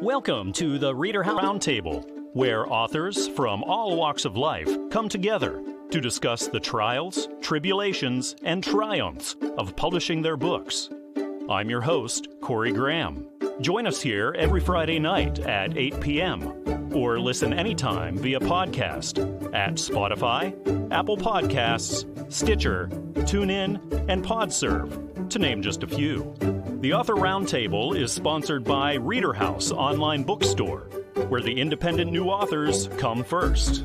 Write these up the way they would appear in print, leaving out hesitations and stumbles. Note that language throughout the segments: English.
Welcome to the ReaderHouse Roundtable, where authors from all walks of life come together to discuss the trials, tribulations, and triumphs of publishing their books. I'm your host, Corey Graham. Join us here every Friday night at 8 p.m. or listen anytime via podcast at Spotify, Apple Podcasts, Stitcher, TuneIn, and PodServe, to name just a few. The Author Roundtable is sponsored by ReaderHouse Online Bookstore, where the independent new authors come first.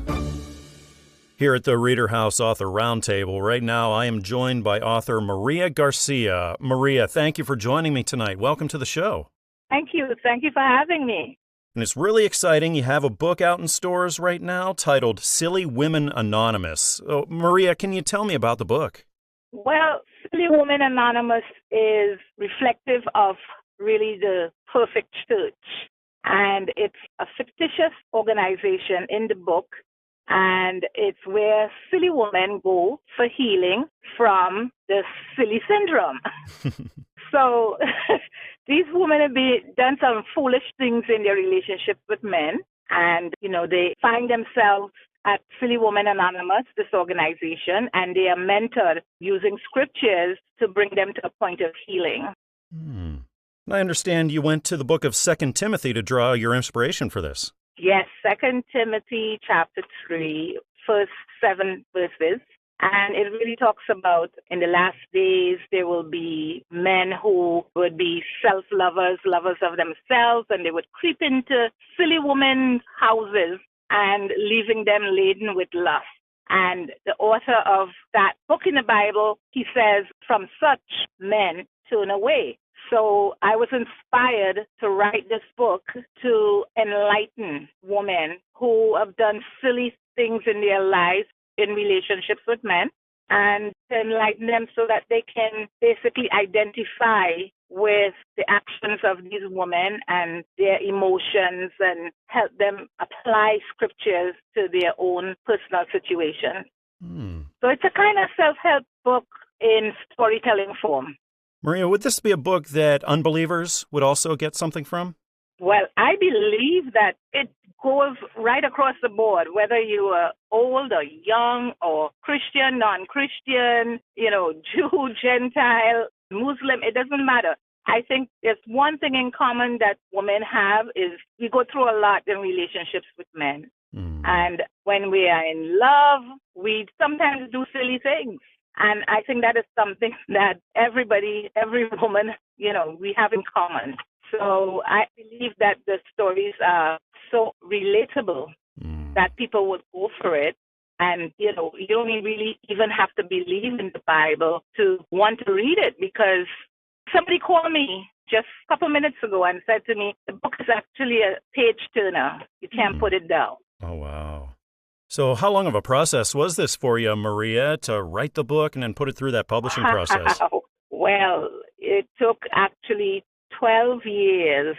Here at the ReaderHouse Author Roundtable, right now I am joined by author Maria Garcia. Maria, thank you for joining me tonight. Welcome to the show. Thank you. Thank you for having me. And it's really exciting. You have a book out in stores right now titled Silly Women Anonymous. Oh, Maria, can you tell me about the book? Well, Silly Women Anonymous is reflective of really the perfect church. And it's a fictitious organization in the book. And it's where silly women go for healing from the silly syndrome. So these women have done some foolish things in their relationships with men. And, they find themselves at Silly Women Anonymous, this organization, and they are mentored using scriptures to bring them to a point of healing. I understand you went to the book of 2 Timothy to draw your inspiration for this. Yes, 2 Timothy chapter 3, first 7 verses. And it really talks about in the last days, there will be men who would be self-lovers, lovers of themselves, and they would creep into silly women's houses and leaving them laden with lust. And the author of that book in the Bible, he says, from such men turn away. So I was inspired to write this book to enlighten women who have done silly things in their lives in relationships with men, and to enlighten them so that they can basically identify with the actions of these women and their emotions and help them apply scriptures to their own personal situation. So it's a kind of self-help book in storytelling form. Maria, would this be a book that unbelievers would also get something from? Well, I believe that it goes right across the board, whether you are old or young or Christian, non-Christian, Jew, Gentile, Muslim, it doesn't matter. I think there's one thing in common that women have is we go through a lot in relationships with men. And when we are in love, we sometimes do silly things. And I think that is something that every woman, we have in common. So I believe that the stories are so relatable that people would go for it. And, you don't really even have to believe in the Bible to want to read it, because somebody called me just a couple minutes ago and said to me, the book is actually a page turner. You can't put it down. Oh, wow. So how long of a process was this for you, Maria, to write the book and then put it through that publishing process? Well, it took actually 12 years,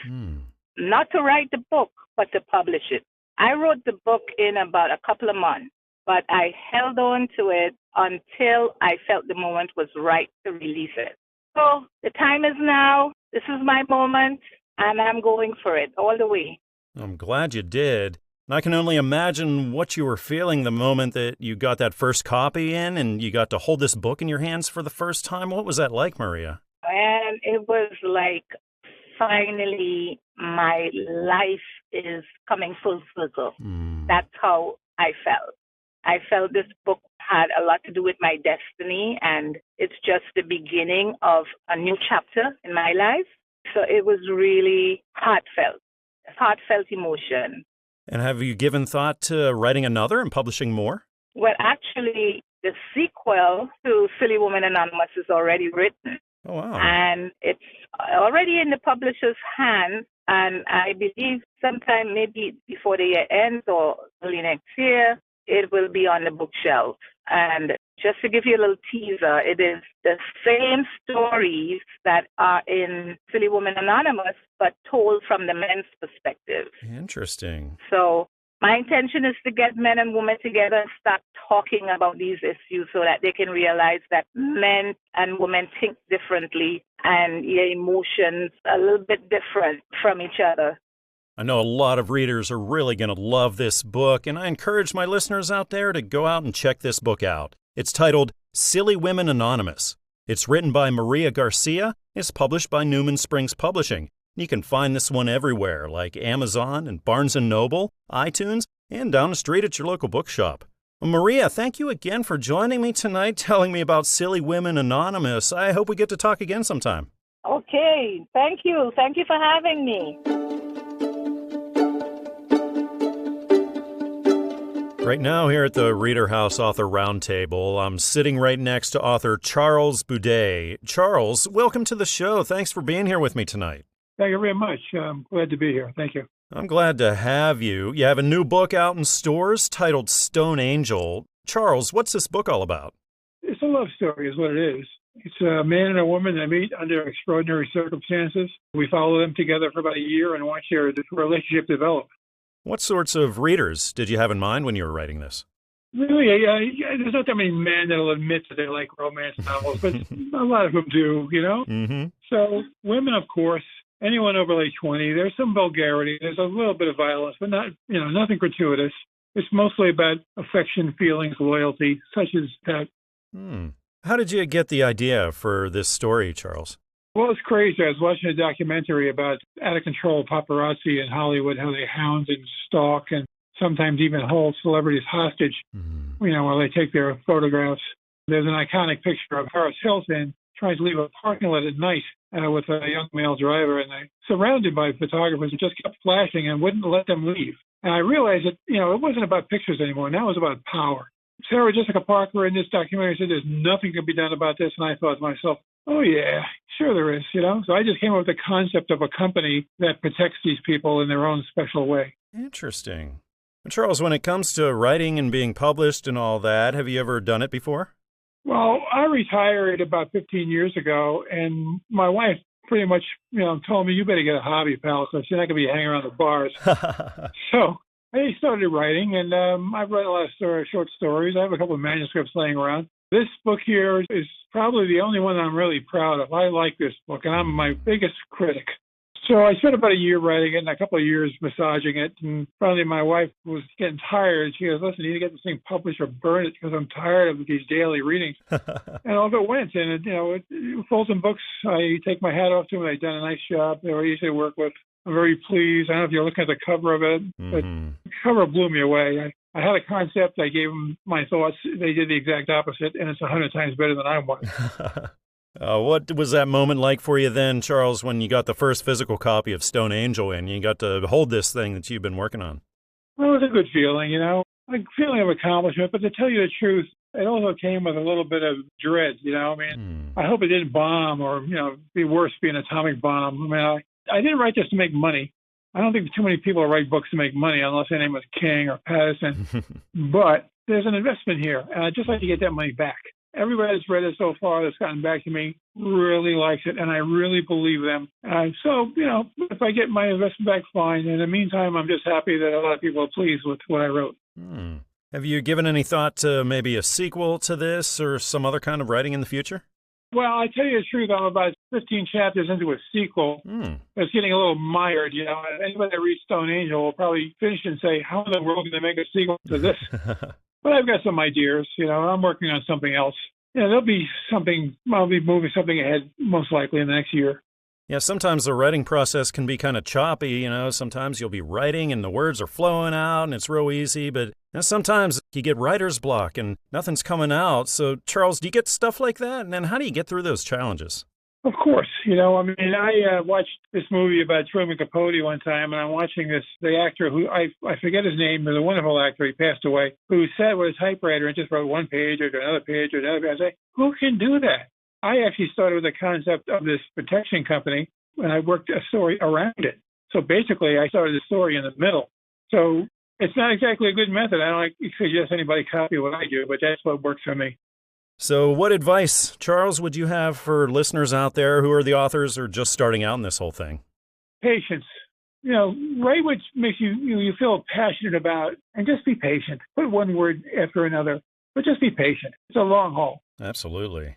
not to write the book, but to publish it. I wrote the book in about a couple of months, but I held on to it until I felt the moment was right to release it. So the time is now. This is my moment, and I'm going for it all the way. I'm glad you did. I can only imagine what you were feeling the moment that you got that first copy in and you got to hold this book in your hands for the first time. What was that like, Maria? And it was like, finally, my life is coming full circle. That's how I felt. I felt this book had a lot to do with my destiny, and it's just the beginning of a new chapter in my life. So it was really heartfelt emotion. And have you given thought to writing another and publishing more? Well, actually, the sequel to Silly Women Anonymous is already written. Oh, wow. And it's already in the publisher's hands. And I believe sometime maybe before the year ends or early next year, it will be on the bookshelf. And just to give you a little teaser, it is the same stories that are in Silly Women Anonymous, but told from the men's perspective. Interesting. So my intention is to get men and women together and start talking about these issues so that they can realize that men and women think differently and your emotions are a little bit different from each other. I know a lot of readers are really going to love this book, and I encourage my listeners out there to go out and check this book out. It's titled Silly Women Anonymous. It's written by Maria Garcia. It's published by Newman Springs Publishing. You can find this one everywhere, like Amazon and Barnes & Noble, iTunes, and down the street at your local bookshop. Well, Maria, thank you again for joining me tonight, telling me about Silly Women Anonymous. I hope we get to talk again sometime. Okay, thank you. Thank you for having me. Right now here at the ReaderHouse Author Roundtable, I'm sitting right next to author Charles Buday. Charles, welcome to the show. Thanks for being here with me tonight. Thank you very much. I'm glad to be here. Thank you. I'm glad to have you. You have a new book out in stores titled Stone Angel. Charles, what's this book all about? It's a love story is what it is. It's a man and a woman that meet under extraordinary circumstances. We follow them together for about a year and watch their relationship develop. What sorts of readers did you have in mind when you were writing this? Really, there's not that many men that will admit that they like romance novels, but a lot of them do, you know? Mm-hmm. So women, of course, anyone over age 20, there's some vulgarity, there's a little bit of violence, but not, nothing gratuitous. It's mostly about affection, feelings, loyalty, such as that. How did you get the idea for this story, Charles? Well, it's crazy. I was watching a documentary about out-of-control paparazzi in Hollywood, how they hound and stalk and sometimes even hold celebrities hostage, while they take their photographs. There's an iconic picture of Paris Hilton trying to leave a parking lot at night with a young male driver, and they're surrounded by photographers who just kept flashing and wouldn't let them leave. And I realized that, it wasn't about pictures anymore. Now it was about power. Sarah Jessica Parker in this documentary said there's nothing can be done about this, and I thought to myself, oh, yeah, sure there is, So I just came up with the concept of a company that protects these people in their own special way. Interesting. Charles, when it comes to writing and being published and all that, have you ever done it before? Well, I retired about 15 years ago, and my wife pretty much, told me, you better get a hobby, pal, because you're not going to be hanging around the bars. So I started writing, and I've read a lot of short stories. I have a couple of manuscripts laying around. This book here is probably the only one I'm really proud of. I like this book, and I'm my biggest critic. So I spent about a year writing it and a couple of years massaging it. And finally, my wife was getting tired. She goes, listen, you need to get this thing published or burn it because I'm tired of these daily readings. And off it went. And, Fulton Books, I take my hat off to them. They've done a nice job. They were easy to work with. I'm very pleased. I don't know if you're looking at the cover of it, but the cover blew me away. I had a concept. I gave them my thoughts. They did the exact opposite, and it's 100 times better than I was. What was that moment like for you then, Charles, when you got the first physical copy of Stone Angel and you got to hold this thing that you've been working on? Well, it was a good feeling, a feeling of accomplishment. But to tell you the truth, it also came with a little bit of dread, I hope it didn't bomb or, be worse, be an atomic bomb. I didn't write this to make money. I don't think too many people write books to make money unless their name was King or Patterson. But there's an investment here, and I'd just like to get that money back. Everybody that's read it so far that's gotten back to me really likes it, and I really believe them. So, if I get my investment back, fine. In the meantime, I'm just happy that a lot of people are pleased with what I wrote. Have you given any thought to maybe a sequel to this or some other kind of writing in the future? Well, I tell you the truth, I'm about 15 chapters into a sequel. It's getting a little mired, Anybody that reads Stone Angel will probably finish and say, how in the world can they make a sequel to this? But I've got some ideas, I'm working on something else. There'll be something, I'll be moving something ahead most likely in the next year. Yeah, sometimes the writing process can be kind of choppy, sometimes you'll be writing and the words are flowing out and it's real easy, but sometimes you get writer's block and nothing's coming out. So, Charles, do you get stuff like that? And then how do you get through those challenges? Of course. I watched this movie about Truman Capote one time, and I'm watching the actor who, I forget his name, but a wonderful actor, he passed away, who sat with a typewriter and just wrote one page or another page or another page. I say, who can do that? I actually started with the concept of this protection company, and I worked a story around it. So basically, I started the story in the middle. So it's not exactly a good method. I don't suggest anybody copy what I do, but that's what works for me. So what advice, Charles, would you have for listeners out there who are the authors or just starting out in this whole thing? Patience. Write what makes you feel passionate about, and just be patient. Put one word after another, but just be patient. It's a long haul. Absolutely.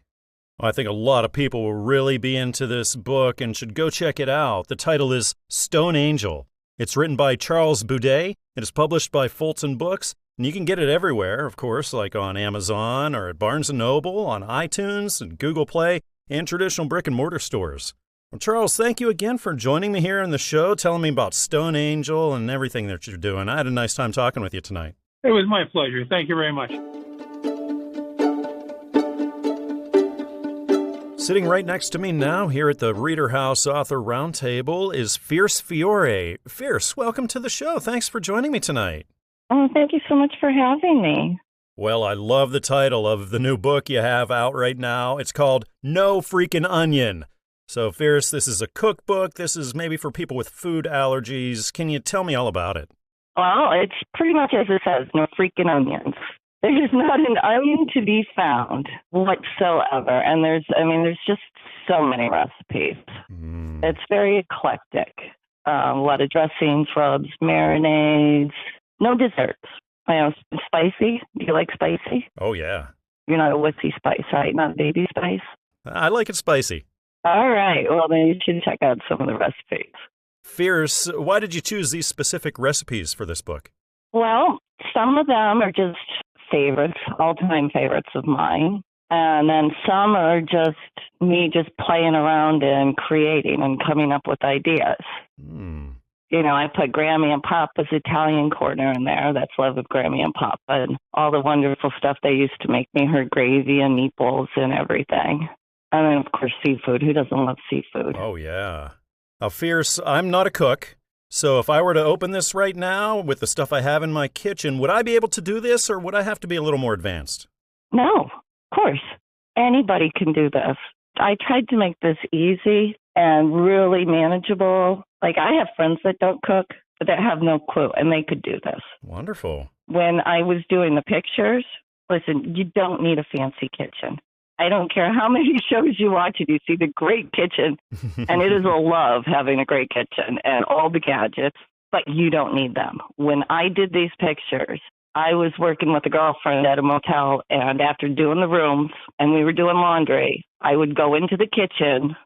Well, I think a lot of people will really be into this book and should go check it out. The title is Stone Angel. It's written by Charles Buday. It is published by Fulton Books. And you can get it everywhere, of course, like on Amazon or at Barnes & Noble, on iTunes and Google Play, and traditional brick-and-mortar stores. Well, Charles, thank you again for joining me here on the show, telling me about Stone Angel and everything that you're doing. I had a nice time talking with you tonight. It was my pleasure. Thank you very much. Sitting right next to me now here at the ReaderHouse Author Roundtable is Fierce Fiore. Fierce, welcome to the show. Thanks for joining me tonight. Oh, thank you so much for having me. Well, I love the title of the new book you have out right now. It's called No Freaking Onion. So, Fierce, this is a cookbook. This is maybe for people with food allergies. Can you tell me all about it? Well, it's pretty much as it says, no freaking onions. There's not an onion to be found whatsoever. And there's just so many recipes. It's very eclectic. A lot of dressings, rubs, marinades, no desserts. Spicy. Do you like spicy? Oh, yeah. You're not a wussy spice, right? Not a baby spice? I like it spicy. All right. Well, then you should check out some of the recipes. Fierce, why did you choose these specific recipes for this book? Well, some of them are just favorites, all-time favorites of mine. And then some are just me just playing around and creating and coming up with ideas. You know, I put Grammy and Papa's Italian corner in there. That's love of Grammy and Papa and all the wonderful stuff they used to make me, her gravy and meatballs and everything. And then, of course, seafood. Who doesn't love seafood? Oh, yeah. Now, Fierce, I'm not a cook, so if I were to open this right now with the stuff I have in my kitchen, would I be able to do this, or would I have to be a little more advanced? No, of course. Anybody can do this. I tried to make this easy and really manageable. Like, I have friends that don't cook, but that have no clue, and they could do this. Wonderful. When I was doing the pictures, listen, you don't need a fancy kitchen. I don't care how many shows you watch and you see the great kitchen, and it is a love having a great kitchen and all the gadgets, but you don't need them. When I did these pictures, I was working with a girlfriend at a motel, and after doing the rooms and we were doing laundry, I would go into the kitchen.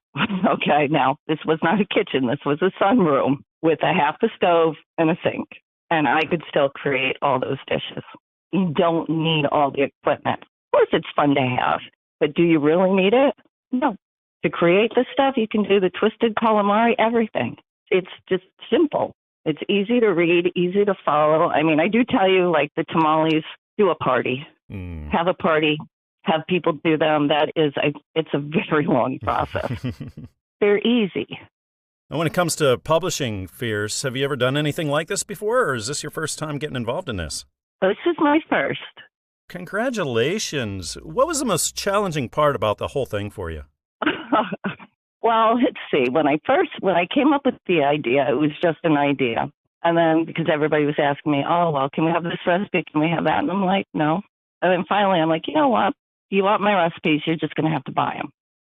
Okay, now, this was not a kitchen. This was a sunroom with a half a stove and a sink, and I could still create all those dishes. You don't need all the equipment. Of course, it's fun to have. But do you really need it? No. To create this stuff, you can do the twisted calamari, everything. It's just simple. It's easy to read, easy to follow. I mean, I do tell you, like the tamales, do a party. Have a party. Have people do them. It's a very long process. They're easy. And when it comes to publishing, Fierce, have you ever done anything like this before, or is this your first time getting involved in this? This is my first. Congratulations. What was the most challenging part about the whole thing for you? Well, let's see. When I came up with the idea, it was just an idea. And then because everybody was asking me, oh, well, can we have this recipe? Can we have that? And I'm like, no. And then finally I'm like, you know what? You want my recipes, you're just going to have to buy them.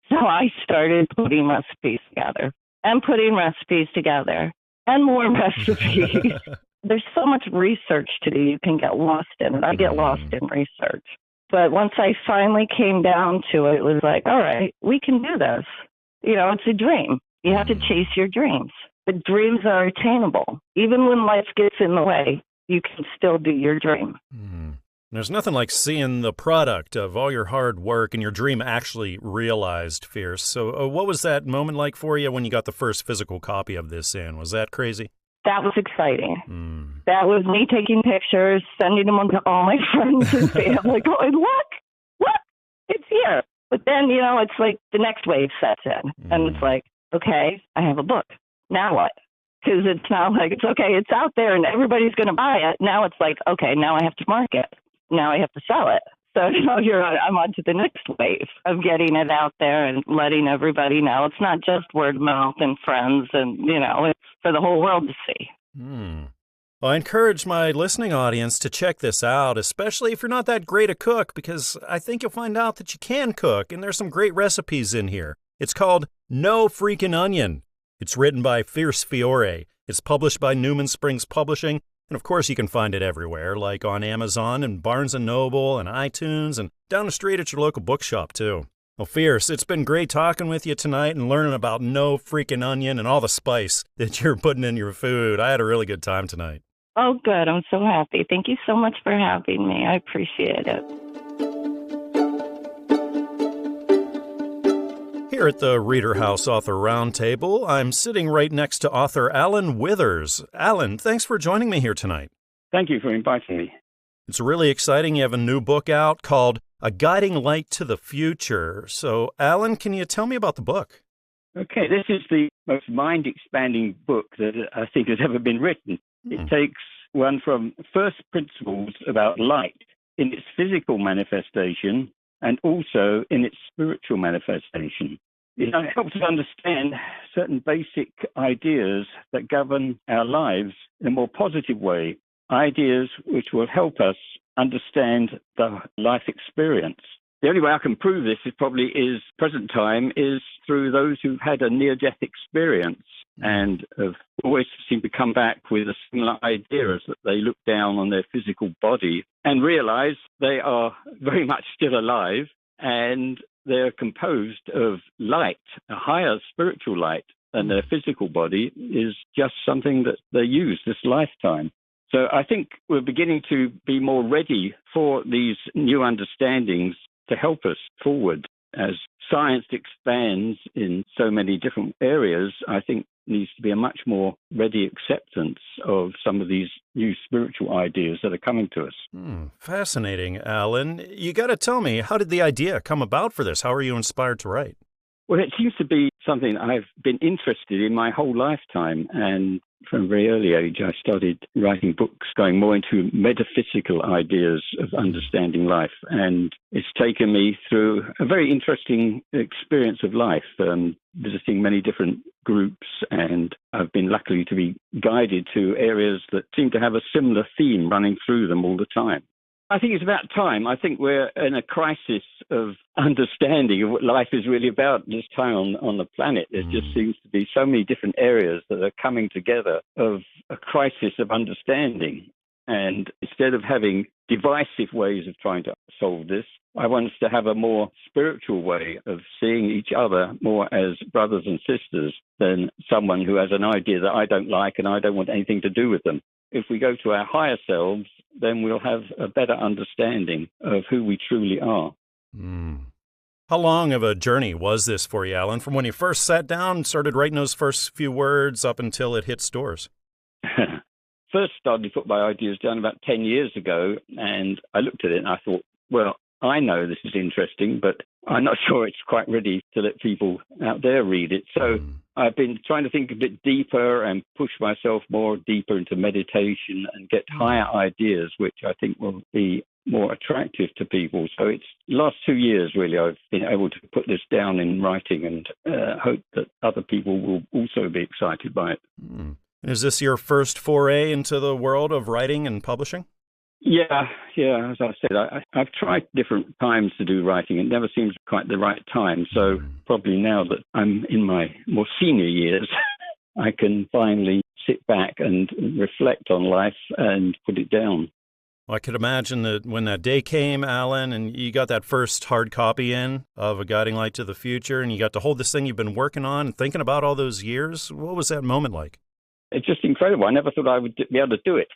So I started putting recipes together and more recipes. There's so much research to do, you can get lost in it. I get lost in research. But once I finally came down to it, it was like, all right, we can do this. You know, it's a dream. You have to chase your dreams. But dreams are attainable. Even when life gets in the way, you can still do your dream. There's nothing like seeing the product of all your hard work and your dream actually realized, Fierce. So what was that moment like for you when you got the first physical copy of this in? Was that crazy? That was exciting. That was me taking pictures, sending them to all my friends and family, going, look, it's here. But then, you know, it's like the next wave sets in. And it's like, okay, I have a book. Now what? Because it's not like, it's okay, it's out there and everybody's going to buy it. Now it's like, okay, now I have to market. Now I have to sell it. So now I'm on to the next wave of getting it out there and letting everybody know. It's not just word of mouth and friends and, you know, it's for the whole world to see. Well, I encourage my listening audience to check this out, especially if you're not that great a cook, because I think you'll find out that you can cook, and there's some great recipes in here. It's called No Freaking Onion. It's written by Fierce Fiore. It's published by Newman Springs Publishing. And of course, you can find it everywhere, like on Amazon and Barnes & Noble and iTunes and down the street at your local bookshop, too. Well, Fierce, it's been great talking with you tonight and learning about no freaking onion and all the spice that you're putting in your food. I had a really good time tonight. Oh, good. I'm so happy. Thank you so much for having me. I appreciate it. Here at the ReaderHouse Author Roundtable, I'm sitting right next to author Alan Withers. Alan, thanks for joining me here tonight. Thank you for inviting me. It's really exciting. You have a new book out called A Guiding Light to the Future. So, Alan, can you tell me about the book? Okay, this is the most mind-expanding book that I think has ever been written. It takes one from first principles about light in its physical manifestation and also in its spiritual manifestation. It helps us understand certain basic ideas that govern our lives in a more positive way, ideas which will help us understand the life experience. The only way I can prove this is present time is through those who've had a near-death experience and have always seemed to come back with a similar idea, as that they look down on their physical body and realize they are very much still alive and they're composed of light, a higher spiritual light than their physical body is just something that they use this lifetime. So I think we're beginning to be more ready for these new understandings to help us forward. As science expands in so many different areas, I think needs to be a much more ready acceptance of some of these new spiritual ideas that are coming to us. Fascinating, Alan. You got to tell me, how did the idea come about for this? How were you inspired to write? Well, it seems to be something I've been interested in my whole lifetime. And from a very early age, I started writing books going more into metaphysical ideas of understanding life. And it's taken me through a very interesting experience of life, visiting many different groups. And I've been lucky to be guided to areas that seem to have a similar theme running through them all the time. I think it's about time. I think we're in a crisis of understanding of what life is really about this time on the planet. There just seems to be so many different areas that are coming together of a crisis of understanding. And instead of having divisive ways of trying to solve this, I want us to have a more spiritual way of seeing each other more as brothers and sisters than someone who has an idea that I don't like and I don't want anything to do with them. If we go to our higher selves, then we'll have a better understanding of who we truly are. How long of a journey was this for you, Alan, from when you first sat down and started writing those first few words up until it hit stores? First started to put my ideas down about 10 years ago, and I looked at it and I thought, well, I know this is interesting, but I'm not sure it's quite ready to let people out there read it. So I've been trying to think a bit deeper and push myself more deeper into meditation and get higher ideas, which I think will be more attractive to people. So it's the last 2 years, really, I've been able to put this down in writing and hope that other people will also be excited by it. Is this your first foray into the world of writing and publishing? Yeah. As I said, I've tried different times to do writing. It never seems quite the right time. So probably now that I'm in my more senior years, I can finally sit back and reflect on life and put it down. Well, I could imagine that when that day came, Alan, and you got that first hard copy in of A Guiding Light to the Future, and you got to hold this thing you've been working on and thinking about all those years. What was that moment like? It's just incredible. I never thought I would be able to do it.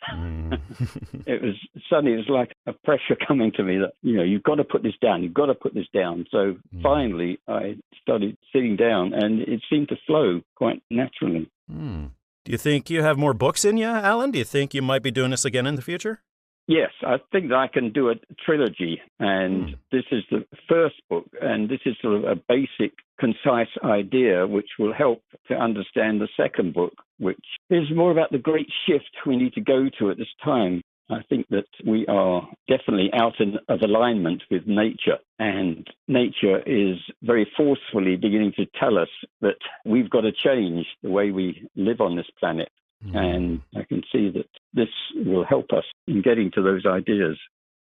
It was like a pressure coming to me that, you've got to put this down. You've got to put this down. So finally, I started sitting down and it seemed to flow quite naturally. Do you think you have more books in you, Alan? Do you think you might be doing this again in the future? Yes, I think that I can do a trilogy, and this is the first book, and this is sort of a basic, concise idea which will help to understand the second book, which is more about the great shift we need to go to at this time. I think that we are definitely out of alignment with nature, and nature is very forcefully beginning to tell us that we've got to change the way we live on this planet. And I can see that this will help us in getting to those ideas.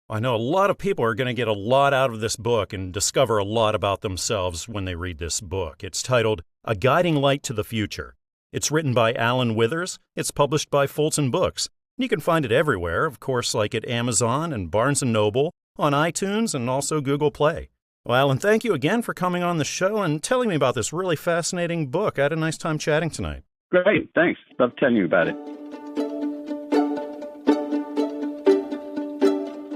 I know a lot of people are going to get a lot out of this book and discover a lot about themselves when they read this book. It's titled A Guiding Light to the Future. It's written by Alan Withers. It's published by Fulton Books. You can find it everywhere, of course, like at Amazon and Barnes & Noble, on iTunes, and also Google Play. Well, and thank you again for coming on the show and telling me about this really fascinating book. I had a nice time chatting tonight. Great, thanks. Love telling you about it.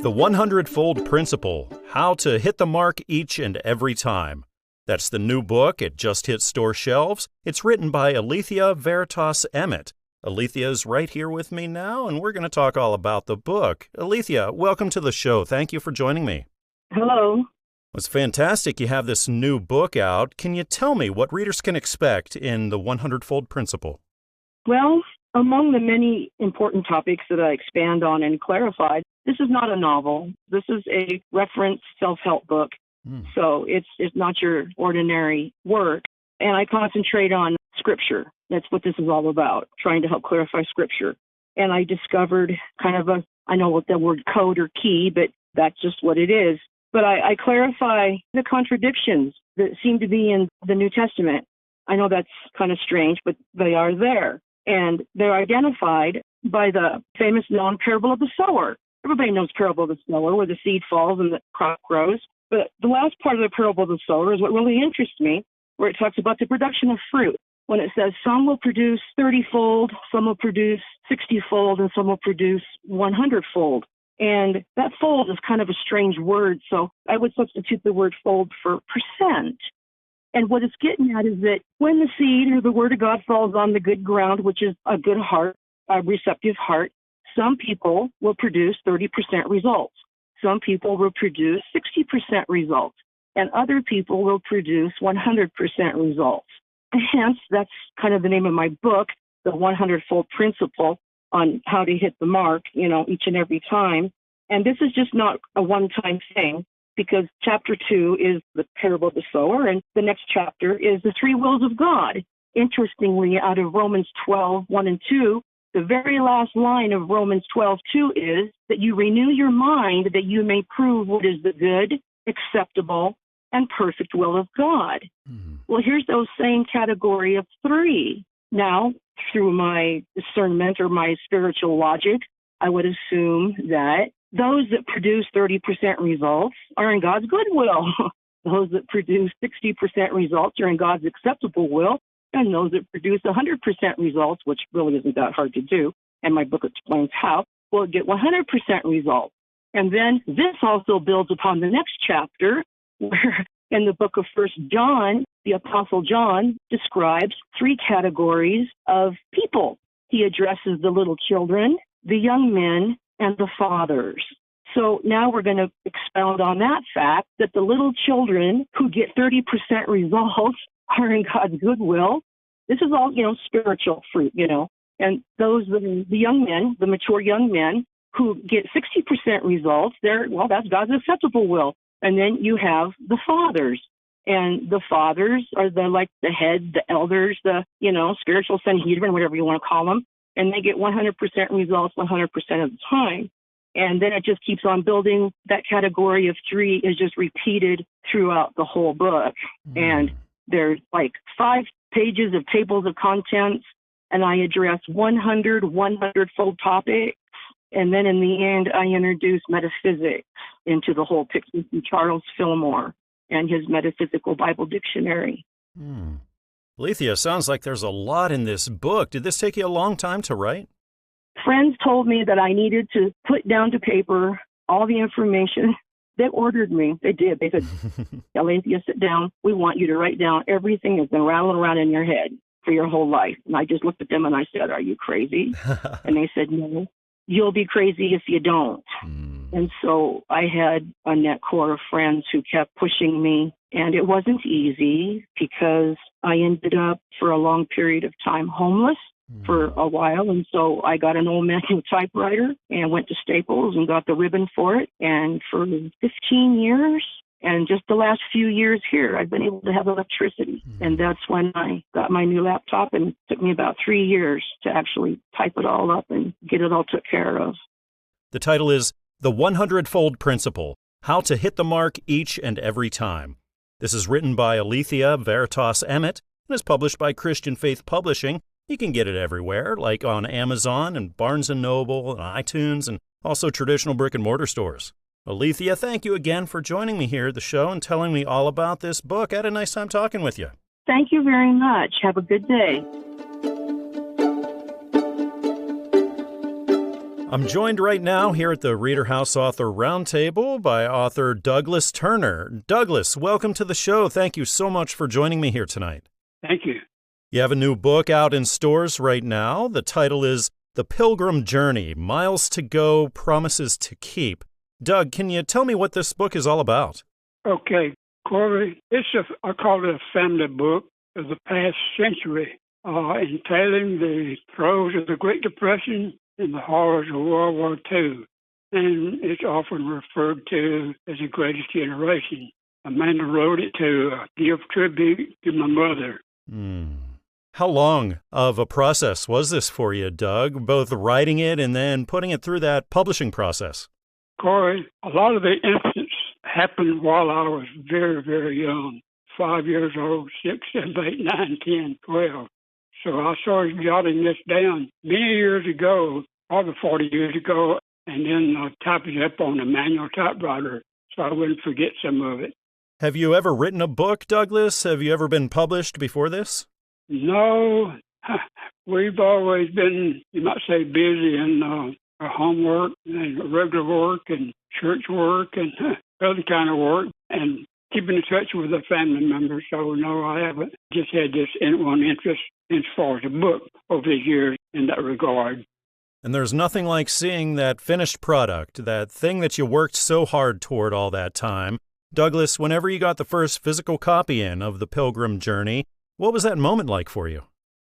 The 100-Fold Principle, How to Hit the Mark Each and Every Time. That's the new book. It just hit store shelves. It's written by Alethea Veritas Emmet. Alethea is right here with me now, and we're going to talk all about the book. Alethea, welcome to the show. Thank you for joining me. Hello. It's fantastic you have this new book out. Can you tell me what readers can expect in the 100-Fold Principle? Well, among the many important topics that I expand on and clarify, this is not a novel. This is a reference self-help book. So it's not your ordinary work. And I concentrate on Scripture. That's what this is all about, trying to help clarify Scripture. And I discovered kind of I know what the word code or key, but that's just what it is. But I clarify the contradictions that seem to be in the New Testament. I know that's kind of strange, but they are there. And they're identified by the famous known parable of the sower. Everybody knows parable of the sower, where the seed falls and the crop grows. But the last part of the parable of the sower is what really interests me, where it talks about the production of fruit. When it says some will produce 30-fold, some will produce 60-fold, and some will produce 100-fold. And that fold is kind of a strange word, so I would substitute the word fold for percent. And what it's getting at is that when the seed or the word of God falls on the good ground, which is a good heart, a receptive heart, some people will produce 30% results. Some people will produce 60% results, and other people will produce 100% results. Hence, that's kind of the name of my book, The 100-Fold Principle on how to hit the mark, each and every time. And this is just not a one-time thing, because chapter 2 is the parable of the sower, and the next chapter is the three wills of God. Interestingly, out of Romans 12:1 and 2, the very last line of Romans 12:2 is that you renew your mind that you may prove what is the good, acceptable, and perfect will of God. Well, here's those same category of three. Now, through my discernment or my spiritual logic, I would assume that those that produce 30% results are in God's good will. Those that produce 60% results are in God's acceptable will. And those that produce 100% results, which really isn't that hard to do, and my book explains how, will get 100% results. And then this also builds upon the next chapter, where in the book of 1 John, the Apostle John describes three categories of people. He addresses the little children, the young men, and the fathers. So now we're going to expound on that fact that the little children who get 30% results are in God's goodwill. This is all, spiritual fruit, And those, the young men, the mature young men who get 60% results, that's God's acceptable will. And then you have the fathers. And the fathers are the head, the elders, the, spiritual Sanhedrin, whatever you want to call them. And they get 100% results 100% of the time. And then it just keeps on building. That category of three is just repeated throughout the whole book. And there's 5 pages of tables of contents, and I address 100-fold topics. And then in the end, I introduce metaphysics into the whole picture from Charles Fillmore and his Metaphysical Bible Dictionary. Alethea, sounds like there's a lot in this book. Did this take you a long time to write? Friends told me that I needed to put down to paper all the information. They ordered me. They did. They said, Alethea, sit down. We want you to write down everything that's been rattling around in your head for your whole life. And I just looked at them and I said, are you crazy? And they said, no, you'll be crazy if you don't. And so I had a net core of friends who kept pushing me. And it wasn't easy because I ended up for a long period of time homeless for a while. And so I got an old manual typewriter and went to Staples and got the ribbon for it. And for 15 years, and just the last few years here, I've been able to have electricity. And that's when I got my new laptop, and it took me about 3 years to actually type it all up and get it all took care of. The title is The 100-Fold Principle, How to Hit the Mark Each and Every Time. This is written by Alethea Veritas Emmet and is published by Christian Faith Publishing. You can get it everywhere, like on Amazon and Barnes & Noble and iTunes, and also traditional brick-and-mortar stores. Alethea, thank you again for joining me here at the show and telling me all about this book. I had a nice time talking with you. Thank you very much. Have a good day. I'm joined right now here at the ReaderHouse Author Roundtable by author Douglas Turner. Douglas, welcome to the show. Thank you so much for joining me here tonight. Thank you. You have a new book out in stores right now. The title is The Pilgrim Journey, Miles to Go, Promises to Keep. Doug, can you tell me what this book is all about? Okay, Corey, I call it a family book of the past century, entailing the throes of the Great Depression and the horrors of World War II. And it's often referred to as the greatest generation. Amanda wrote it to give tribute to my mother. How long of a process was this for you, Doug, both writing it and then putting it through that publishing process? Corey, a lot of the incidents happened while I was very, very young, 5 years old, 6, 7, 8, 9, 10, 12. So I started jotting this down many years ago, probably 40 years ago, and then typed it up on a manual typewriter so I wouldn't forget some of it. Have you ever written a book, Douglas? Have you ever been published before this? No, we've always been, you might say, busy in our homework and regular work and church work and other kind of work and keeping in touch with the family members. So, no, I haven't just had this one interest as far as a book over the years in that regard. And there's nothing like seeing that finished product, that thing that you worked so hard toward all that time. Douglas, whenever you got the first physical copy in of The Pilgrim Journey, what was that moment like for you?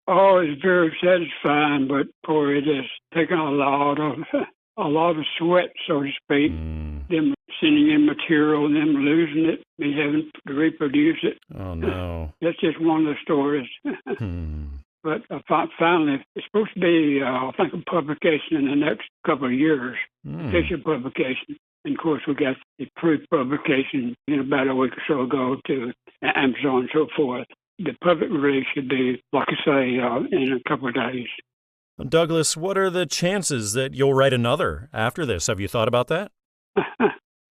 Oh, it's very satisfying, but boy, it has taken a lot of sweat, so to speak. Them sending in material and them losing it, me having to reproduce it. Oh no, that's just one of the stories. But finally, it's supposed to be, I think, a publication in the next couple of years, official publication. And, of course, we got the pre-publication about a week or so ago to Amazon and so forth. The public release should be, like I say, in a couple of days. Douglas, what are the chances that you'll write another after this? Have you thought about that?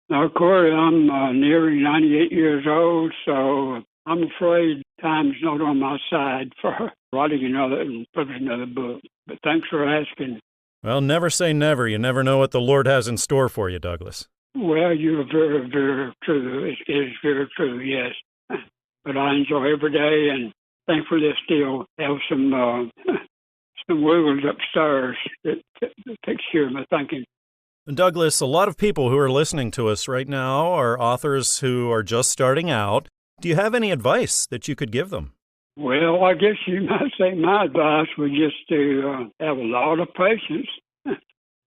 Now, Corey, I'm nearing 98 years old, so I'm afraid time's not on my side for writing another and publishing another book. But thanks for asking. Well, never say never. You never know what the Lord has in store for you, Douglas. Well, you're very, very true. It is very true, yes. But I enjoy every day, and thankfully I still have some wiggles upstairs that takes care of my thinking. Douglas, a lot of people who are listening to us right now are authors who are just starting out. Do you have any advice that you could give them? Well, I guess you might say my advice was just to have a lot of patience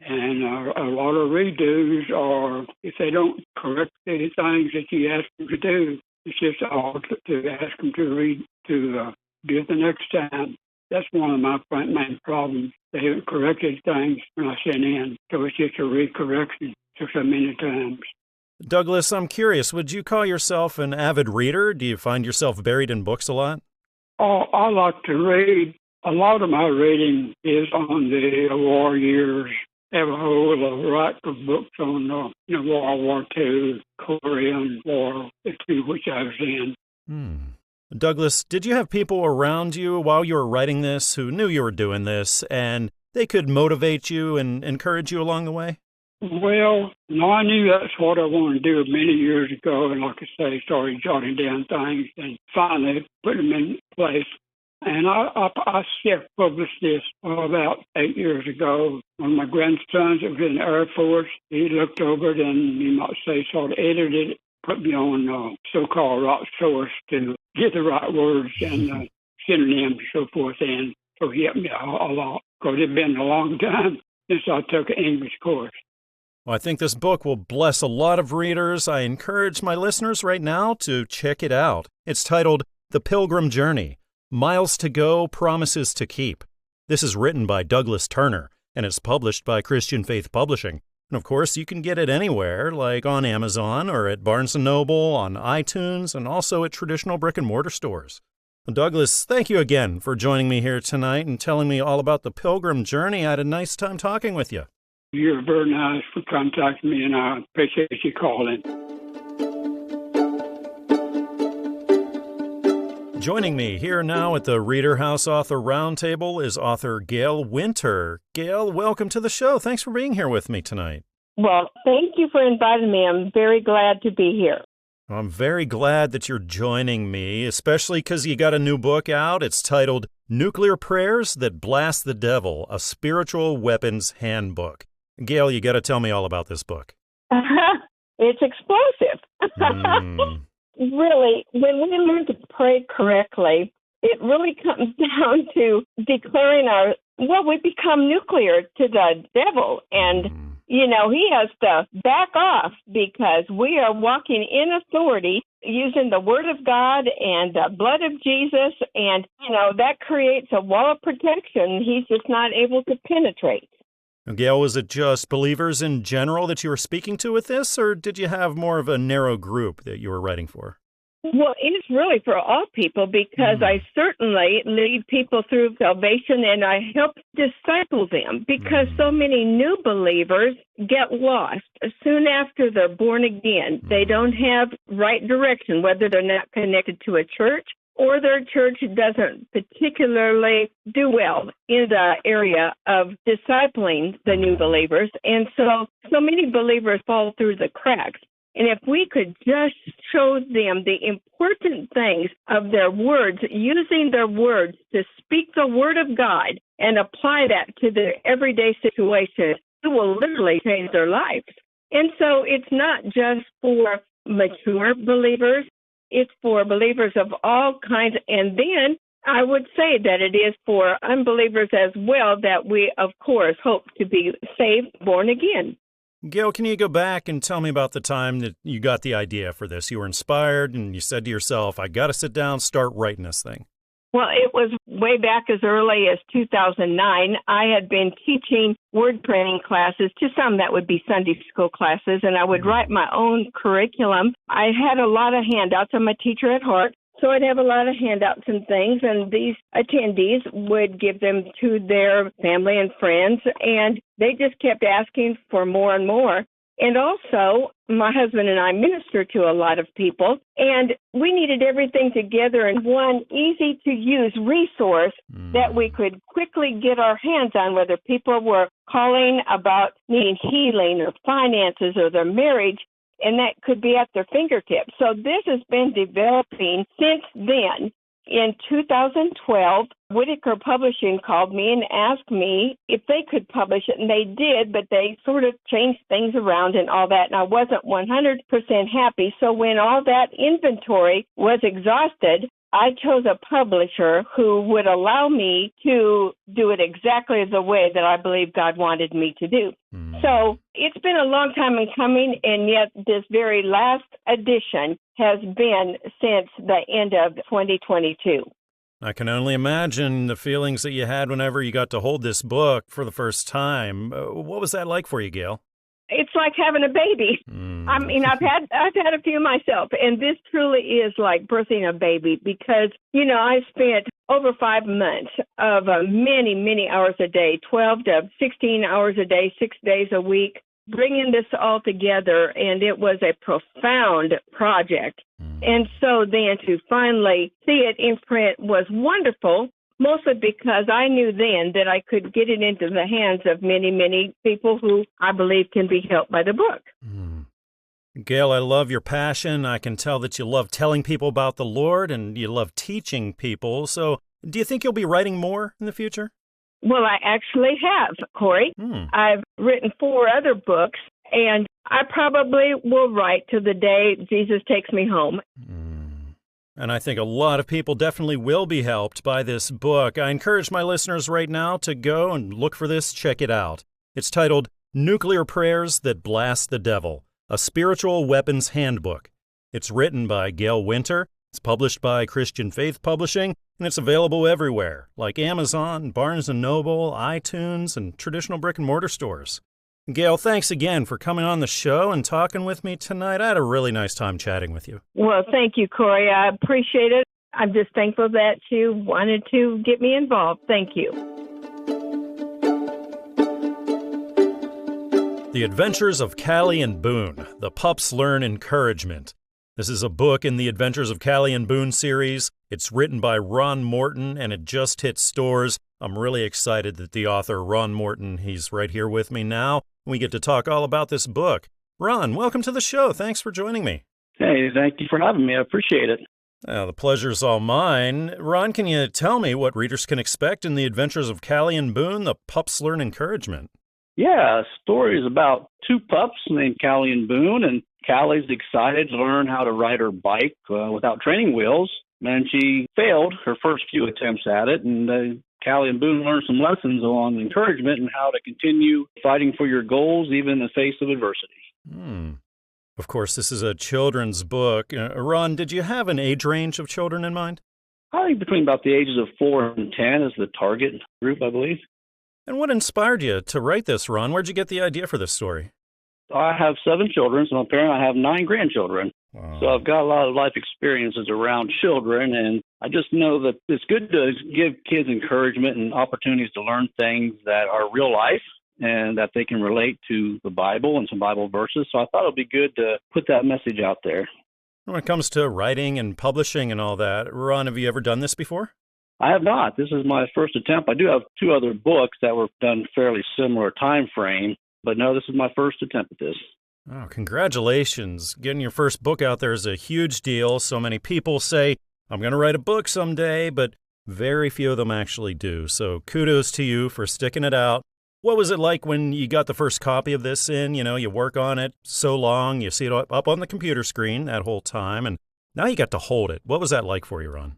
and a lot of redos, or if they don't correct any things that you ask them to do, it's just all to ask them to do it the next time. That's one of my main problems. They haven't corrected things when I sent in, so it's just a recorrection so many times. Douglas, I'm curious, would you call yourself an avid reader? Do you find yourself buried in books a lot? Oh, I like to read. A lot of my reading is on the war years. I have a whole rack of books on World War II, Korean War, which I was in. Douglas, did you have people around you while you were writing this who knew you were doing this and they could motivate you and encourage you along the way? Well, no, I knew that's what I wanted to do many years ago, and like I say, started jotting down things and finally putting them in place. And I self-published this about 8 years ago. One of my grandsons that was in the Air Force, he looked over it and, you might say, sort of edited it, put me on so-called right source to get the right words and synonyms and so forth in. So he helped me a lot, because it had been a long time since I took an English course. Well, I think this book will bless a lot of readers. I encourage my listeners right now to check it out. It's titled The Pilgrim Journey, Miles to Go, Promises to Keep. This is written by Douglas Turner, and it's published by Christian Faith Publishing. And of course, you can get it anywhere, like on Amazon or at Barnes & Noble, on iTunes, and also at traditional brick-and-mortar stores. Well, Douglas, thank you again for joining me here tonight and telling me all about The Pilgrim Journey. I had a nice time talking with you. You're very nice for contacting me, and I appreciate you calling. Joining me here now at the ReaderHouse Author Roundtable is author Gail Winter. Gail, welcome to the show. Thanks for being here with me tonight. Well, thank you for inviting me. I'm very glad to be here. I'm very glad that you're joining me, especially because you got a new book out. It's titled Nuclear Prayers That Blast the Devil, a Spiritual Weapons Handbook. Gail, you got to tell me all about this book. It's explosive. Really, when we learn to pray correctly, it really comes down to declaring we become nuclear to the devil. And, he has to back off because we are walking in authority using the Word of God and the blood of Jesus. And, that creates a wall of protection he's just not able to penetrate. Gail, was it just believers in general that you were speaking to with this, or did you have more of a narrow group that you were writing for? Well, it's really for all people because I certainly lead people through salvation and I help disciple them because so many new believers get lost soon after they're born again. They don't have right direction, whether they're not connected to a church or their church doesn't particularly do well in the area of discipling the new believers. And so many believers fall through the cracks. And if we could just show them the important things of their words, using their words to speak the Word of God and apply that to their everyday situations, it will literally change their lives. And so it's not just for mature believers. It's for believers of all kinds. And then I would say that it is for unbelievers as well that we, of course, hope to be saved, born again. Gail, can you go back and tell me about the time that you got the idea for this? You were inspired and you said to yourself, I got to sit down, start writing this thing. Well, it was way back as early as 2009. I had been teaching word training classes to some that would be Sunday school classes, and I would write my own curriculum. I had a lot of handouts. I'm a teacher at heart, so I'd have a lot of handouts and things, and these attendees would give them to their family and friends, and they just kept asking for more and more. And also, my husband and I minister to a lot of people, and we needed everything together in one easy-to-use resource that we could quickly get our hands on, whether people were calling about needing healing or finances or their marriage, and that could be at their fingertips. So this has been developing since then. In 2012, Whitaker Publishing called me and asked me if they could publish it, and they did, but they sort of changed things around and all that, and I wasn't 100% happy. So when all that inventory was exhausted, I chose a publisher who would allow me to do it exactly the way that I believe God wanted me to do. So it's been a long time in coming, and yet this very last edition has been since the end of 2022. I can only imagine the feelings that you had whenever you got to hold this book for the first time. What was that like for you, Gail? It's like having a baby. I mean, I've had a few myself, and this truly is like birthing a baby because, I spent over 5 months of many, many hours a day, 12 to 16 hours a day, 6 days a week, bringing this all together, and it was a profound project. And so then to finally see it in print was wonderful, mostly because I knew then that I could get it into the hands of many, many people who I believe can be helped by the book. Gail, I love your passion. I can tell that you love telling people about the Lord and you love teaching people. So do you think you'll be writing more in the future? Well, I actually have, Corey. I've written 4 other books, and I probably will write till the day Jesus takes me home. And I think a lot of people definitely will be helped by this book. I encourage my listeners right now to go and look for this, check it out. It's titled Nuclear Prayers That Blast the Devil, a Spiritual Weapons Handbook. It's written by Gail Winter, it's published by Christian Faith Publishing, and it's available everywhere, like Amazon, Barnes & Noble, iTunes, and traditional brick-and-mortar stores. Gail, thanks again for coming on the show and talking with me tonight. I had a really nice time chatting with you. Well, thank you, Corey. I appreciate it. I'm just thankful that you wanted to get me involved. Thank you. The Adventures of Callie and Boone, The Pups Learn Encouragement. This is a book in the Adventures of Callie and Boone series. It's written by Ron Morton, and it just hit stores. I'm really excited that the author, Ron Morton, he's right here with me now. We get to talk all about this book. Ron, welcome to the show. Thanks for joining me. Hey, thank you for having me. I appreciate it. The pleasure's all mine. Ron, can you tell me what readers can expect in The Adventures of Callie and Boone, The Pups Learn Encouragement? Yeah, the story is about two pups named Callie and Boone, and Callie's excited to learn how to ride her bike without training wheels, and she failed her first few attempts at it, and Callie and Boone learned some lessons on encouragement and how to continue fighting for your goals even in the face of adversity. Of course, this is a children's book. Ron, did you have an age range of children in mind? I think between about the ages of 4 and 10 is the target group, I believe. And what inspired you to write this, Ron? Where'd you get the idea for this story? I have 7 children, so I'm a parent. I have 9 grandchildren. Wow. So I've got a lot of life experiences around children, and I just know that it's good to give kids encouragement and opportunities to learn things that are real life and that they can relate to the Bible and some Bible verses. So I thought it would be good to put that message out there. When it comes to writing and publishing and all that, Ron, have you ever done this before? I have not. This is my first attempt. I do have 2 other books that were done fairly similar time frame, but no, this is my first attempt at this. Oh, congratulations. Getting your first book out there is a huge deal. So many people say, I'm going to write a book someday, but very few of them actually do. So kudos to you for sticking it out. What was it like when you got the first copy of this in? You know, you work on it so long, you see it up on the computer screen that whole time, and now you got to hold it. What was that like for you, Ron?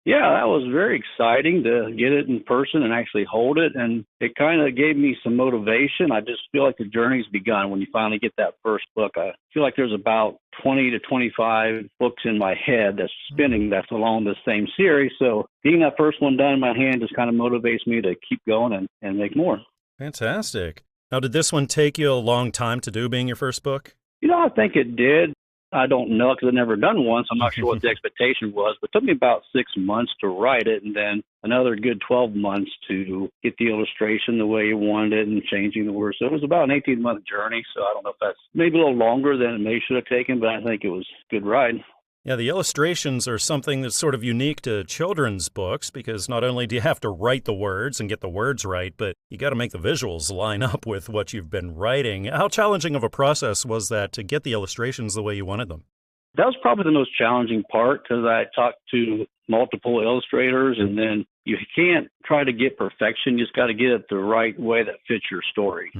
Yeah, that was very exciting to get it in person and actually hold it, and it kind of gave me some motivation. I just feel like the journey's begun when you finally get that first book. I feel like there's about 20 to 25 books in my head that's spinning that's along the same series, so getting that first one done in my hand just kind of motivates me to keep going and make more. Fantastic. Now, did this one take you a long time to do, being your first book? You know, I think it did. I don't know because I've never done one, so I'm not sure what the expectation was. But it took me about 6 months to write it, and then another good 12 months to get the illustration the way you wanted it and changing the words. So it was about an 18-month journey. So I don't know if that's maybe a little longer than it may should have taken, but I think it was a good ride. Yeah, the illustrations are something that's sort of unique to children's books because not only do you have to write the words and get the words right, but you got to make the visuals line up with what you've been writing. How challenging of a process was that to get the illustrations the way you wanted them? That was probably the most challenging part because I talked to multiple illustrators, and then you can't try to get perfection. You just got to get it the right way that fits your story.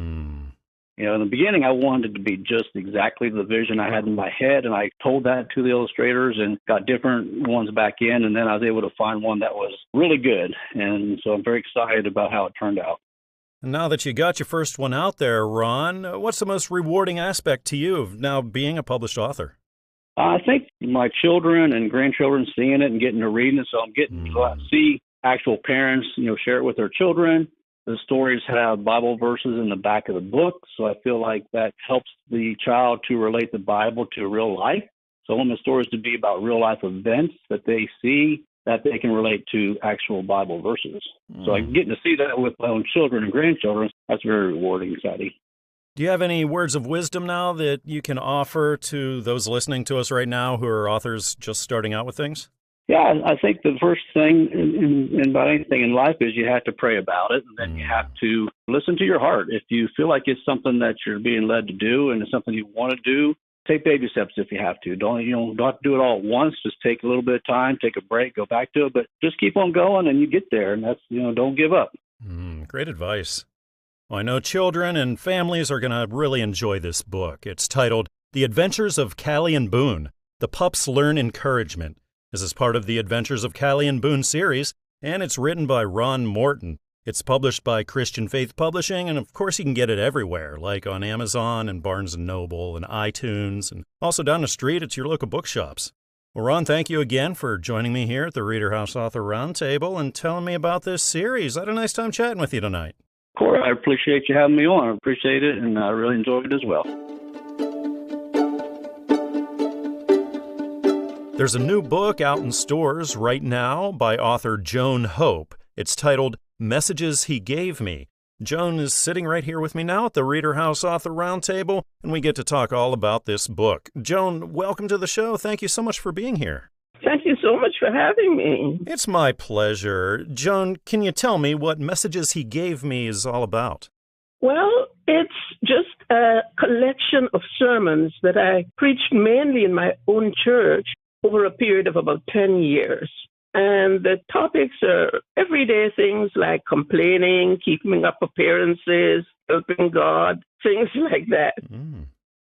You know, in the beginning, I wanted it to be just exactly the vision I had in my head, and I told that to the illustrators and got different ones back in, and then I was able to find one that was really good, and so I'm very excited about how it turned out. And now that you got your first one out there, Ron, what's the most rewarding aspect to you of now being a published author? I think my children and grandchildren seeing it and getting to reading it, so I'm getting to see actual parents, you know, share it with their children. The stories have Bible verses in the back of the book, so I feel like that helps the child to relate the Bible to real life. So I want the stories to be about real life events that they see that they can relate to actual Bible verses. So I'm getting to see that with my own children and grandchildren. That's very rewarding, exciting. Do you have any words of wisdom now that you can offer to those listening to us right now who are authors just starting out with things? Yeah, I think the first thing in about anything in life is you have to pray about it, and then you have to listen to your heart. If you feel like it's something that you're being led to do and it's something you want to do, take baby steps if you have to. Don't have to do it all at once. Just take a little bit of time, take a break, go back to it, but just keep on going and you get there. And that's, don't give up. Great advice. Well, I know children and families are going to really enjoy this book. It's titled The Adventures of Callie and Boone, The Pups Learn Encouragement. This is part of the Adventures of Callie and Boone series, and it's written by Ron Morton. It's published by Christian Faith Publishing, and of course you can get it everywhere, like on Amazon and Barnes & Noble and iTunes, and also down the street at your local bookshops. Well, Ron, thank you again for joining me here at the ReaderHouse Author Roundtable and telling me about this series. I had a nice time chatting with you tonight. Corey, I appreciate you having me on. I appreciate it, and I really enjoyed it as well. There's a new book out in stores right now by author Joan Hope. It's titled Messages He Gave Me. Joan is sitting right here with me now at the ReaderHouse Author Roundtable, and we get to talk all about this book. Joan, welcome to the show. Thank you so much for being here. Thank you so much for having me. It's my pleasure. Joan, can you tell me what Messages He Gave Me is all about? Well, it's just a collection of sermons that I preached mainly in my own church over a period of about 10 years. And the topics are everyday things like complaining, keeping up appearances, helping God, things like that.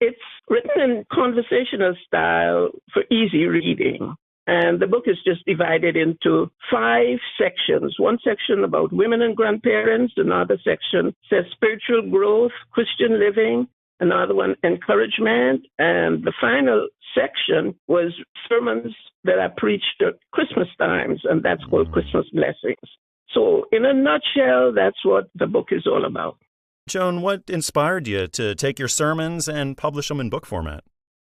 It's written in conversational style for easy reading. And the book is just divided into 5 sections. One section about women and grandparents, another section says spiritual growth, Christian living, another one encouragement, and the final section was sermons that I preached at Christmas times, and that's called Christmas Blessings. So in a nutshell, that's what the book is all about. Joan, what inspired you to take your sermons and publish them in book format?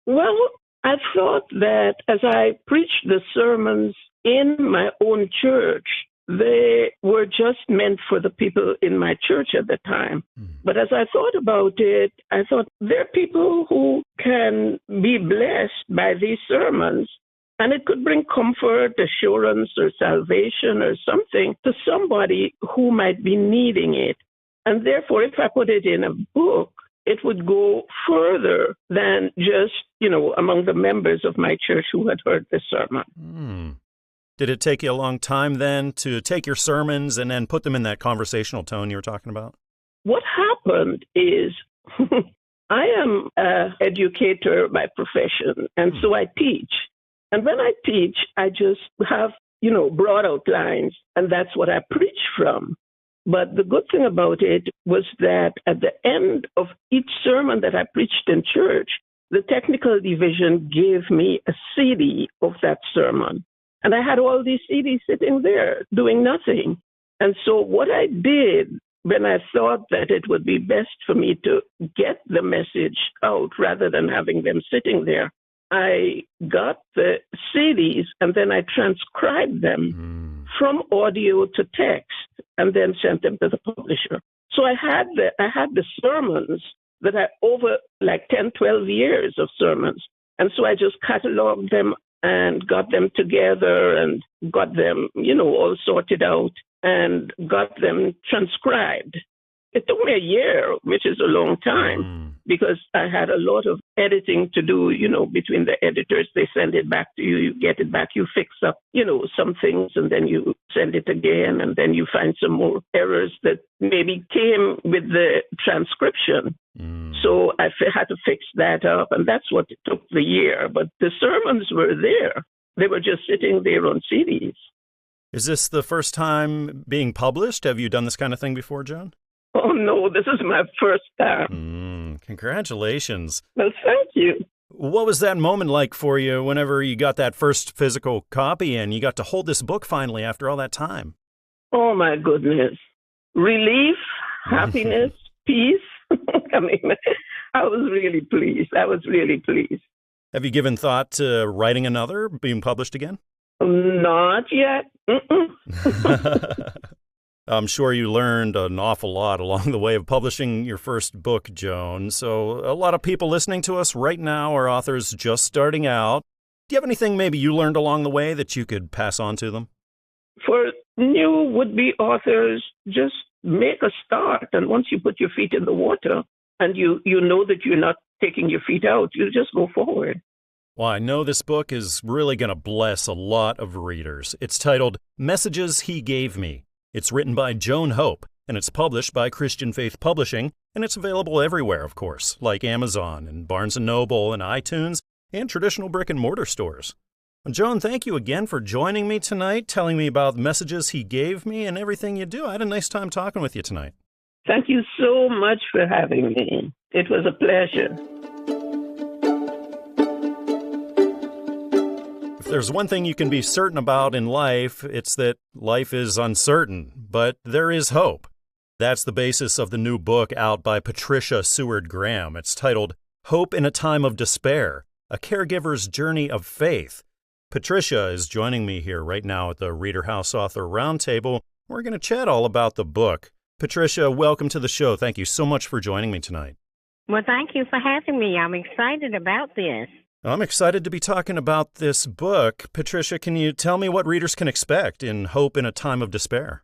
Well, I thought that as I preached the sermons in my own church, they were just meant for the people in my church at the time. But as I thought about it, I thought there are people who can be blessed by these sermons, and it could bring comfort, assurance, or salvation or something to somebody who might be needing it. And therefore, if I put it in a book, it would go further than just, among the members of my church who had heard the sermon. Did it take you a long time then to take your sermons and then put them in that conversational tone you were talking about? What happened is I am an educator by profession, and so I teach. And when I teach, I just have, broad outlines, and that's what I preach from. But the good thing about it was that at the end of each sermon that I preached in church, the technical division gave me a CD of that sermon. And I had all these CDs sitting there doing nothing. And so what I did when I thought that it would be best for me to get the message out rather than having them sitting there, I got the CDs and then I transcribed them from audio to text and then sent them to the publisher. So I had the sermons that I over like 10, 12 years of sermons. And so I just cataloged them and got them together and got them, all sorted out and got them transcribed. It took me a year, which is a long time, because I had a lot of editing to do, between the editors. They send it back to you, you get it back, you fix up, some things, and then you send it again, and then you find some more errors that maybe came with the transcription. So I had to fix that up, and that's what it took the year. But the sermons were there. They were just sitting there on CDs. Is this the first time being published? Have you done this kind of thing before, Joan? Oh, no, this is my first time. Congratulations. Well, thank you. What was that moment like for you whenever you got that first physical copy and you got to hold this book finally after all that time? Oh, my goodness. Relief, happiness, peace. I was really pleased. Have you given thought to writing another, being published again? Not yet. I'm sure you learned an awful lot along the way of publishing your first book, Joan. So a lot of people listening to us right now are authors just starting out. Do you have anything maybe you learned along the way that you could pass on to them? For new would-be authors, just make a start. And once you put your feet in the water and you know that you're not taking your feet out, you just go forward. Well, I know this book is really going to bless a lot of readers. It's titled Messages He Gave Me. It's written by Joan Hope, and it's published by Christian Faith Publishing, and it's available everywhere, of course, like Amazon and Barnes & Noble and iTunes and traditional brick-and-mortar stores. Joan, thank you again for joining me tonight, telling me about Messages He Gave Me and everything you do. I had a nice time talking with you tonight. Thank you so much for having me. It was a pleasure. If there's one thing you can be certain about in life, it's that life is uncertain, but there is hope. That's the basis of the new book out by Patricia Seward Graham. It's titled Hope in a Time of Despair, A Caregiver's Journey of Faith. Patricia is joining me here right now at the ReaderHouse Author Roundtable. We're going to chat all about the book. Patricia, welcome to the show. Thank you so much for joining me tonight. Well, thank you for having me. I'm excited about this. I'm excited to be talking about this book. Patricia, can you tell me what readers can expect in Hope in a Time of Despair?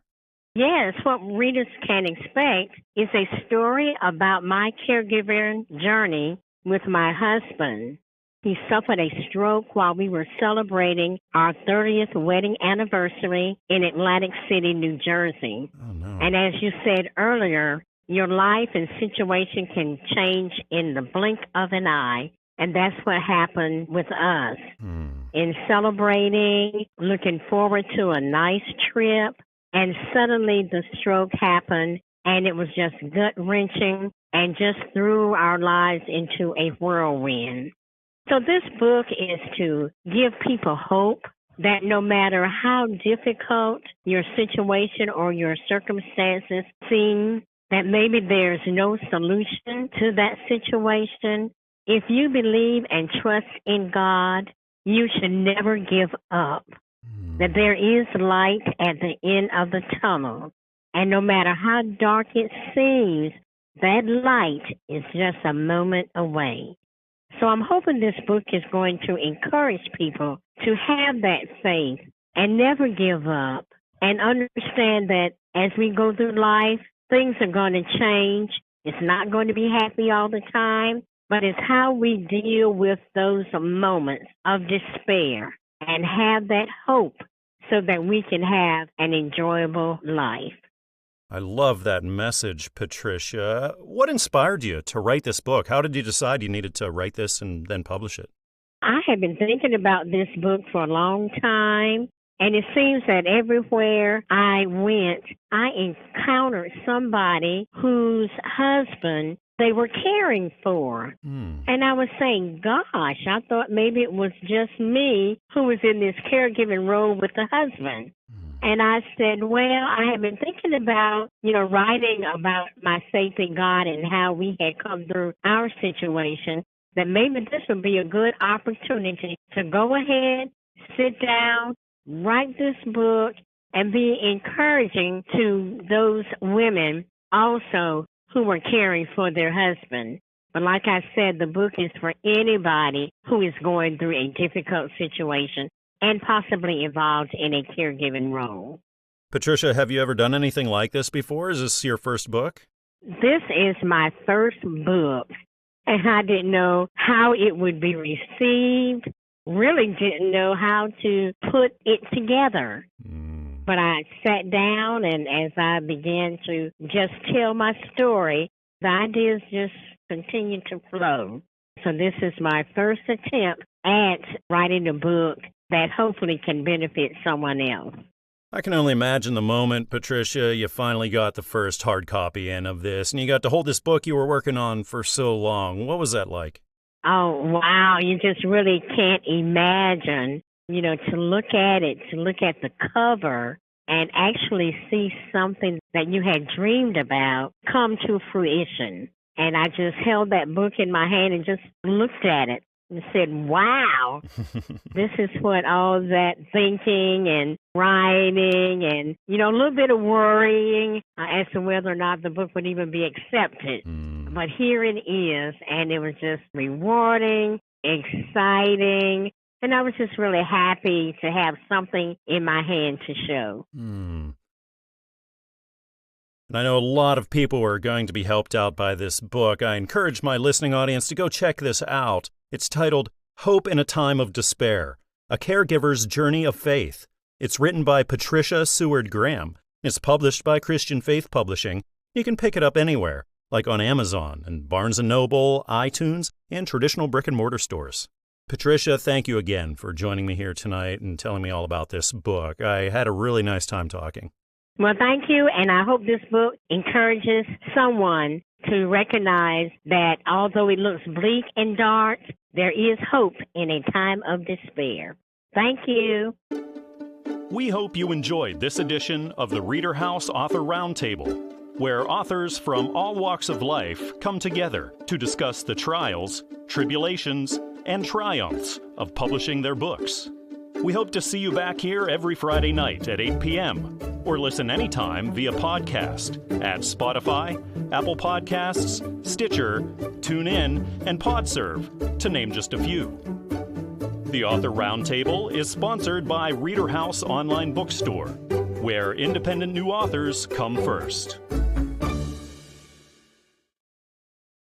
Yes, what readers can expect is a story about my caregiver journey with my husband. He suffered a stroke while we were celebrating our 30th wedding anniversary in Atlantic City, New Jersey. Oh, no. And as you said earlier, your life and situation can change in the blink of an eye. And that's what happened with us. In celebrating, looking forward to a nice trip, and suddenly the stroke happened, and it was just gut-wrenching and just threw our lives into a whirlwind. So this book is to give people hope that no matter how difficult your situation or your circumstances seem, that maybe there's no solution to that situation. If you believe and trust in God, you should never give up. That there is light at the end of the tunnel. And no matter how dark it seems, that light is just a moment away. So I'm hoping this book is going to encourage people to have that faith and never give up and understand that as we go through life, things are going to change. It's not going to be happy all the time, but it's how we deal with those moments of despair and have that hope so that we can have an enjoyable life. I love that message, Patricia. What inspired you to write this book? How did you decide you needed to write this and then publish it? I have been thinking about this book for a long time, and it seems that everywhere I went, I encountered somebody whose husband they were caring for. And I was saying, gosh, I thought maybe it was just me who was in this caregiving role with the husband. And I said, well, I have been thinking about, writing about my faith in God and how we had come through our situation, that maybe this would be a good opportunity to go ahead, sit down, write this book, and be encouraging to those women also who were caring for their husband. But like I said, the book is for anybody who is going through a difficult situation and possibly involved in a caregiving role. Patricia, have you ever done anything like this before? Is this your first book? This is my first book, and I didn't know how it would be received, really didn't know how to put it together. But I sat down, and as I began to just tell my story, the ideas just continued to flow. So this is my first attempt at writing a book that hopefully can benefit someone else. I can only imagine the moment, Patricia, you finally got the first hard copy in of this, and you got to hold this book you were working on for so long. What was that like? Oh, wow. You just really can't imagine, to look at it, to look at the cover and actually see something that you had dreamed about come to fruition. And I just held that book in my hand and just looked at it and said, wow, this is what all that thinking and writing and, a little bit of worrying as to whether or not the book would even be accepted. But here it is, and it was just rewarding, exciting, and I was just really happy to have something in my hand to show. And I know a lot of people are going to be helped out by this book. I encourage my listening audience to go check this out. It's titled Hope in a Time of Despair, A Caregiver's Journey of Faith. It's written by Patricia Seward Graham. It's published by Christian Faith Publishing. You can pick it up anywhere, like on Amazon and Barnes & Noble, iTunes, and traditional brick-and-mortar stores. Patricia, thank you again for joining me here tonight and telling me all about this book. I had a really nice time talking. Well, thank you, and I hope this book encourages someone to recognize that although it looks bleak and dark, there is hope in a time of despair. Thank you. We hope you enjoyed this edition of the ReaderHouse Author Roundtable, where authors from all walks of life come together to discuss the trials, tribulations, and triumphs of publishing their books. We hope to see you back here every Friday night at 8 p.m. or listen anytime via podcast at Spotify, Apple Podcasts, Stitcher, TuneIn, and PodServe, to name just a few. The Author Roundtable is sponsored by ReaderHouse Online Bookstore, where independent new authors come first.